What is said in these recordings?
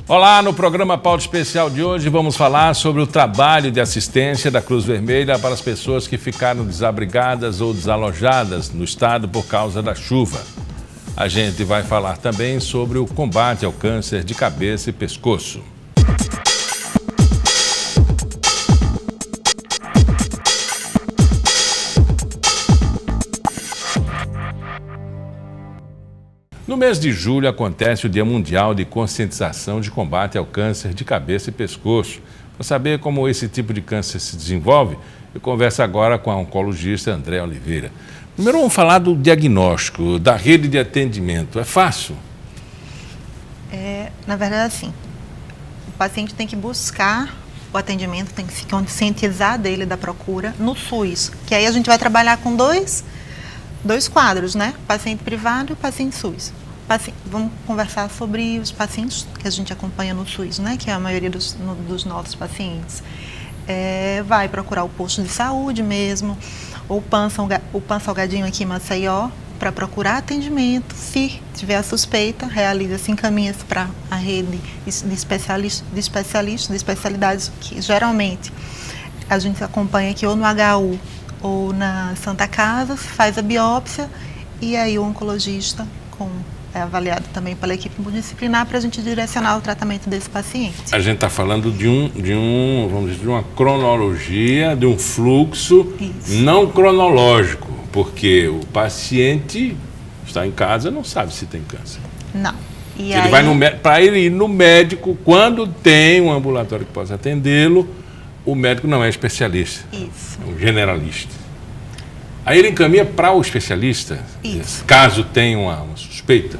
Olá, no programa Pauta Especial de hoje vamos falar sobre o trabalho de assistência da Cruz Vermelha para as pessoas que ficaram desabrigadas ou desalojadas no estado por causa da chuva. A gente vai falar também sobre o combate ao câncer de cabeça e pescoço. No mês de julho acontece o Dia Mundial de Conscientização de Combate ao Câncer de Cabeça e Pescoço. Para saber como esse tipo de câncer se desenvolve, eu converso agora com a oncologista Andréa Oliveira. Primeiro vamos falar do diagnóstico, da rede de atendimento. É fácil? Na verdade, assim, o paciente tem que buscar o atendimento, tem que se conscientizar dele, da procura, no SUS. Que aí a gente vai trabalhar com dois quadros, né? Paciente privado e paciente SUS. Vamos conversar sobre os pacientes que a gente acompanha no SUS, né? Que é a maioria dos nossos pacientes. Vai procurar o posto de saúde mesmo, ou o PAN Salgadinho aqui em Maceió, para procurar atendimento. Se tiver a suspeita, realiza-se, encaminha-se para a rede de especialidades, que geralmente a gente acompanha aqui ou no HU ou na Santa Casa, faz a biópsia e aí o oncologista é avaliado também pela equipe multidisciplinar para a gente direcionar o tratamento desse paciente. A gente está falando vamos dizer, de uma cronologia, de um fluxo. Isso. Não cronológico, porque o paciente está em casa e não sabe se tem câncer. Não. Para ele ir no médico, quando tem um ambulatório que possa atendê-lo, o médico não é especialista. Isso. É um generalista. Aí ele encaminha para o especialista, isso, caso tenha uma suspeita.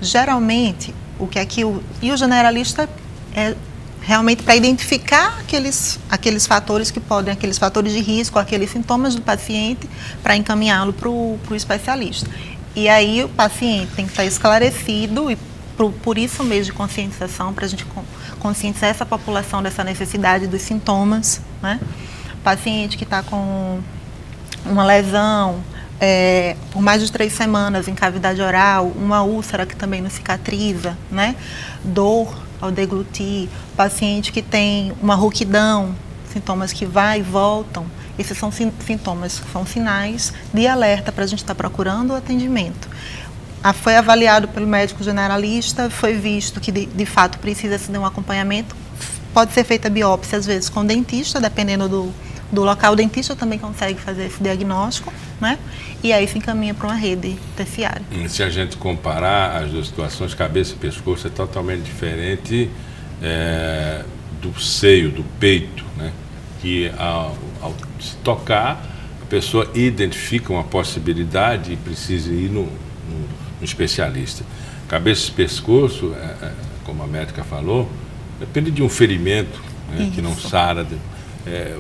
Geralmente, e o generalista é realmente para identificar aqueles fatores que podem, aqueles fatores de risco, aqueles sintomas do paciente, para encaminhá-lo para o especialista. E aí o paciente tem que estar esclarecido, e por isso mesmo de conscientização, para a gente conscientizar essa população dessa necessidade dos sintomas, né? Paciente que está com uma lesão por mais de 3 semanas em cavidade oral, uma úlcera que também não cicatriza, né? Dor ao deglutir, paciente que tem uma rouquidão, sintomas que vai e voltam. Esses são sintomas, são sinais de alerta para a gente estar procurando o atendimento. Foi avaliado pelo médico generalista, foi visto que de fato precisa-se de um acompanhamento. Pode ser feita biópsia, às vezes, com o dentista, dependendo do local. O dentista também consegue fazer esse diagnóstico, né? E aí se encaminha para uma rede terciária. Se a gente comparar as duas situações, cabeça e pescoço, é totalmente diferente do seio, do peito, né? Que ao se tocar, a pessoa identifica uma possibilidade e precisa ir no especialista. Cabeça e pescoço, como a médica falou, depende de um ferimento, né, que não sara.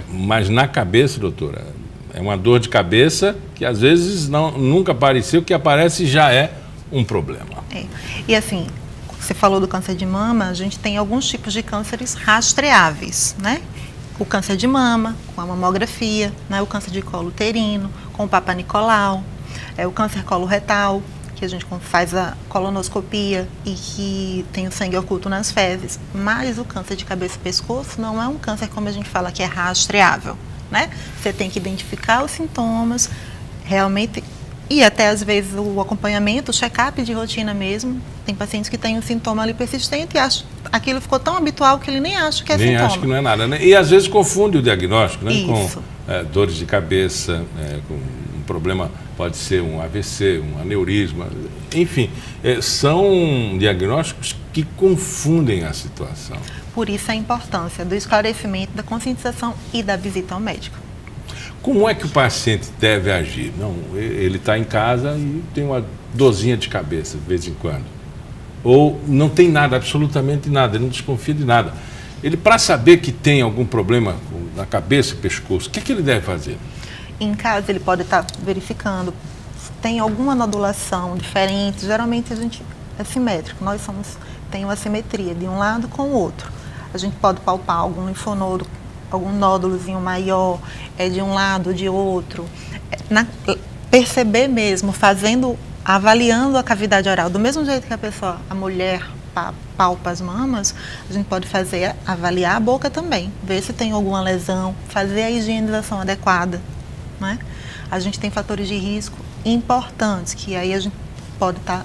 Mas na cabeça, doutora, é uma dor de cabeça que às vezes nunca apareceu, que aparece e já é um problema. E assim, você falou do câncer de mama, a gente tem alguns tipos de cânceres rastreáveis, né? O câncer de mama, com a mamografia, né? O câncer de colo uterino, com o Papa Nicolau, o câncer coloretal, que a gente faz a colonoscopia e que tem o sangue oculto nas fezes. Mas o câncer de cabeça e pescoço não é um câncer, como a gente fala, que é rastreável, né? Você tem que identificar os sintomas, realmente, e até às vezes o acompanhamento, o check-up de rotina mesmo. Tem pacientes que têm um sintoma ali persistente e aquilo ficou tão habitual que ele nem acha que é sintoma. Nem acha que não é nada, né? E às vezes confunde o diagnóstico, né? Isso. Com dores de cabeça, com um problema, pode ser um AVC, um aneurisma, enfim, são diagnósticos que confundem a situação. Por isso a importância do esclarecimento, da conscientização e da visita ao médico. Como é que o paciente deve agir? Ele está em casa e tem uma dorzinha de cabeça de vez em quando. Ou não tem nada, absolutamente nada, ele não desconfia de nada. Ele, para saber que tem algum problema na cabeça e pescoço, o que ele deve fazer? Em casa ele pode estar verificando se tem alguma nodulação diferente. Geralmente a gente é simétrico, tem uma simetria de um lado com o outro. A gente pode palpar algum linfonodo, algum nódulozinho maior, de um lado ou de outro. Perceber mesmo, avaliando a cavidade oral, do mesmo jeito que a mulher palpa as mamas, a gente pode avaliar a boca também, ver se tem alguma lesão, fazer a higienização adequada, né? A gente tem fatores de risco importantes, que aí a gente pode estar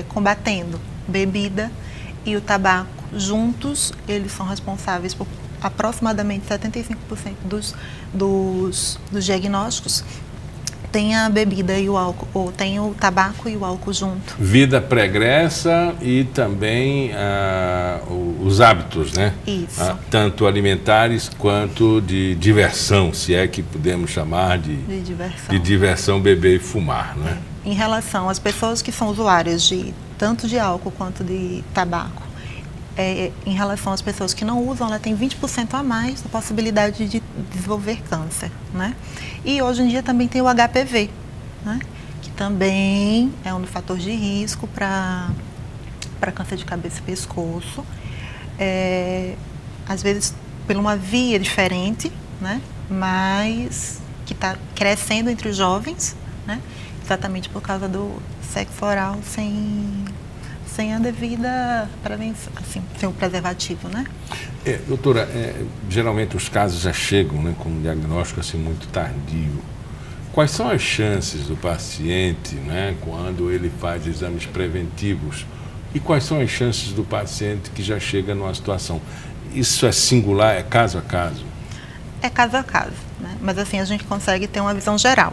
combatendo. Bebida e o tabaco juntos, eles são responsáveis por aproximadamente 75% dos diagnósticos. Tem a bebida e o álcool, ou tem o tabaco e o álcool junto. Vida pregressa e também os hábitos, né? Isso. Tanto alimentares quanto de diversão, se é que podemos chamar de diversão, beber e fumar, né? Em relação às pessoas que são usuárias tanto de álcool quanto de tabaco, em relação às pessoas que não usam, ela tem 20% a mais da possibilidade de desenvolver câncer, né? E hoje em dia também tem o HPV, né? Que também é um fator de risco para câncer de cabeça e pescoço. Às vezes por uma via diferente, né? Mas que está crescendo entre os jovens, né? Exatamente por causa do sexo oral sem a devida prevenção, assim, sem o preservativo, né? Doutora, geralmente os casos já chegam, né, com um diagnóstico assim, muito tardio. Quais são as chances do paciente, né, quando ele faz exames preventivos? E quais são as chances do paciente que já chega numa situação? Isso é singular, é caso a caso? É caso a caso, né? Mas assim, a gente consegue ter uma visão geral.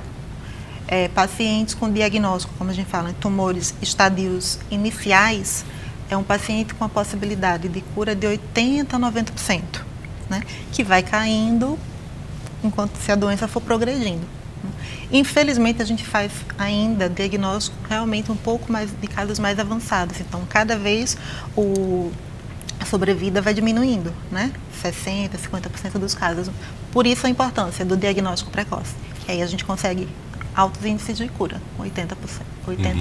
Pacientes com diagnóstico, como a gente fala, em tumores estadios iniciais, é um paciente com a possibilidade de cura de 80% a 90%, né? Que vai caindo se a doença for progredindo. Infelizmente, a gente faz ainda diagnóstico realmente um pouco mais de casos mais avançados. Então, cada vez a sobrevida vai diminuindo, né? 60%, 50% dos casos. Por isso a importância do diagnóstico precoce, que aí a gente consegue altos índices de cura, 80%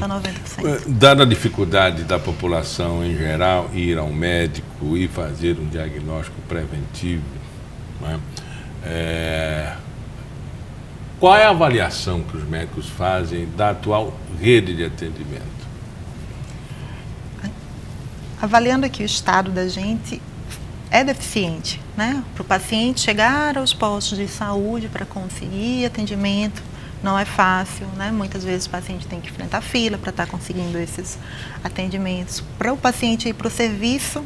a 90%. Dada a dificuldade da população em geral ir ao médico e fazer um diagnóstico preventivo, né? Qual é a avaliação que os médicos fazem da atual rede de atendimento? Avaliando aqui o estado da gente, é deficiente, né? Para o paciente chegar aos postos de saúde para conseguir atendimento, não é fácil, né? Muitas vezes o paciente tem que enfrentar fila para estar conseguindo esses atendimentos. Para o paciente ir para o serviço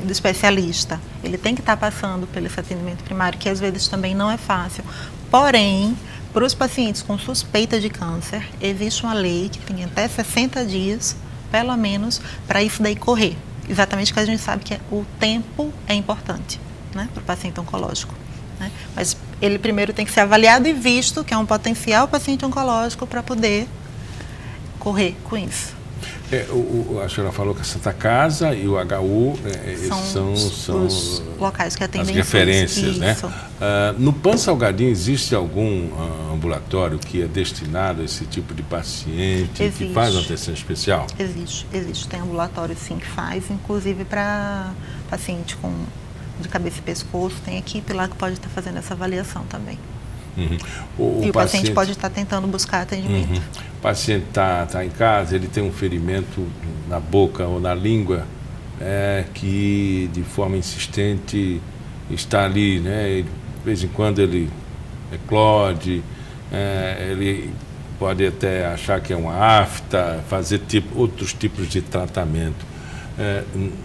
do especialista, ele tem que estar passando pelo esse atendimento primário, que às vezes também não é fácil. Porém, para os pacientes com suspeita de câncer, existe uma lei que tem até 60 dias, pelo menos, para isso daí correr. Exatamente porque a gente sabe que o tempo é importante, né, para o paciente oncológico, né? Mas ele primeiro tem que ser avaliado e visto que é um potencial paciente oncológico para poder correr com isso. A senhora falou que a Santa Casa e o HU são os locais que atendem as referências, né? No Pan Salgadinho existe algum ambulatório que é destinado a esse tipo de paciente, existe, que faz uma atenção especial? Existe. Tem ambulatório sim que faz, inclusive para paciente de cabeça e pescoço, tem equipe lá que pode estar fazendo essa avaliação também. Uhum. O paciente pode estar tentando buscar atendimento. Uhum. O paciente está em casa, ele tem um ferimento na boca ou na língua que de forma insistente está ali, né? E, de vez em quando ele eclode, ele pode até achar que é uma afta, fazer outros tipos de tratamento.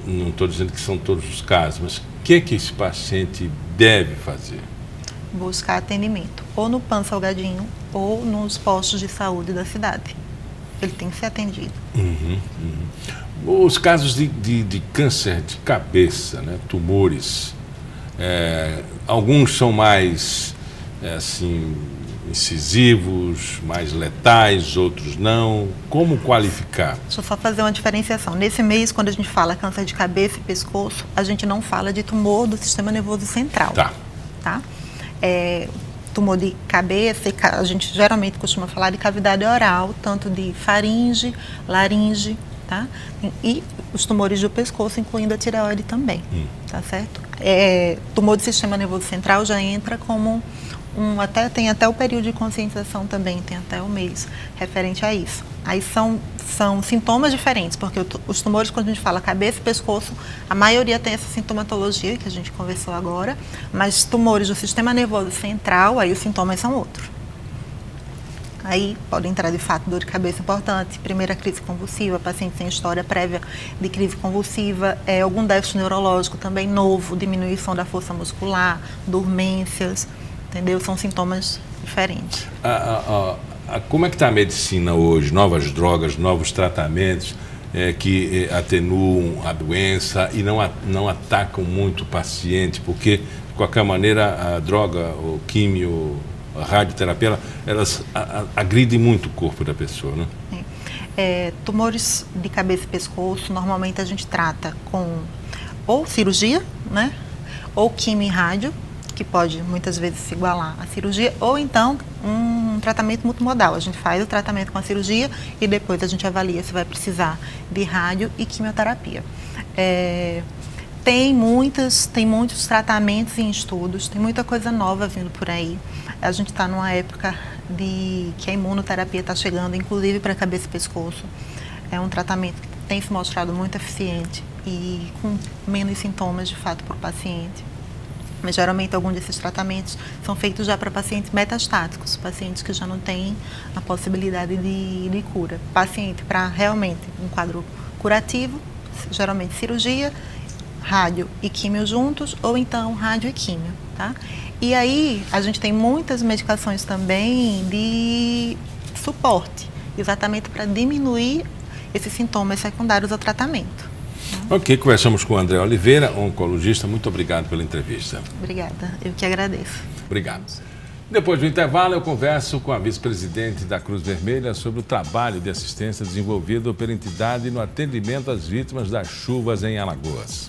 Não estou dizendo que são todos os casos, mas o que esse paciente deve fazer? Buscar atendimento, ou no Pan Salgadinho, ou nos postos de saúde da cidade. Ele tem que ser atendido. Os casos de câncer de cabeça, né, tumores, alguns são mais incisivos, mais letais, outros não. Como qualificar? Deixa eu só fazer uma diferenciação. Nesse mês, quando a gente fala câncer de cabeça e pescoço, a gente não fala de tumor do sistema nervoso central. Tá? Tumor de cabeça, a gente geralmente costuma falar de cavidade oral, tanto de faringe, laringe, tá? E os tumores do pescoço, incluindo a tireoide também, tá certo? Tumor do sistema nervoso central já entra como tem até o período de conscientização também, tem até o mês referente a isso. Aí são sintomas diferentes, porque os tumores, quando a gente fala cabeça e pescoço, a maioria tem essa sintomatologia que a gente conversou agora, mas tumores do sistema nervoso central, aí os sintomas são outros. Aí pode entrar de fato dor de cabeça importante, primeira crise convulsiva, paciente sem história prévia de crise convulsiva, algum déficit neurológico também novo, diminuição da força muscular, dormências, entendeu? São sintomas diferentes. Como é que está a medicina hoje? Novas drogas, novos tratamentos que atenuam a doença e não atacam muito o paciente, porque de qualquer maneira a droga, o químio, a radioterapia, elas agridem muito o corpo da pessoa, né? Tumores de cabeça e pescoço, normalmente a gente trata com ou cirurgia, né? Ou quimio e rádio, que pode muitas vezes se igualar à cirurgia, ou então um tratamento multimodal. A gente faz o tratamento com a cirurgia e depois a gente avalia se vai precisar de rádio e quimioterapia. Tem muitos tratamentos em estudos, tem muita coisa nova vindo por aí. A gente está numa época que a imunoterapia está chegando, inclusive para cabeça e pescoço. É um tratamento que tem se mostrado muito eficiente e com menos sintomas, de fato, para o paciente. Mas, geralmente, alguns desses tratamentos são feitos já para pacientes metastáticos, pacientes que já não têm a possibilidade de cura. Paciente para realmente um quadro curativo, geralmente cirurgia, rádio e químio juntos, ou então rádio e químio, tá? E aí, a gente tem muitas medicações também de suporte, exatamente para diminuir esses sintomas secundários ao tratamento. Ok, conversamos com o André Oliveira, oncologista. Muito obrigado pela entrevista. Obrigada, eu que agradeço. Obrigado. Depois do intervalo, eu converso com a vice-presidente da Cruz Vermelha sobre o trabalho de assistência desenvolvido pela entidade no atendimento às vítimas das chuvas em Alagoas.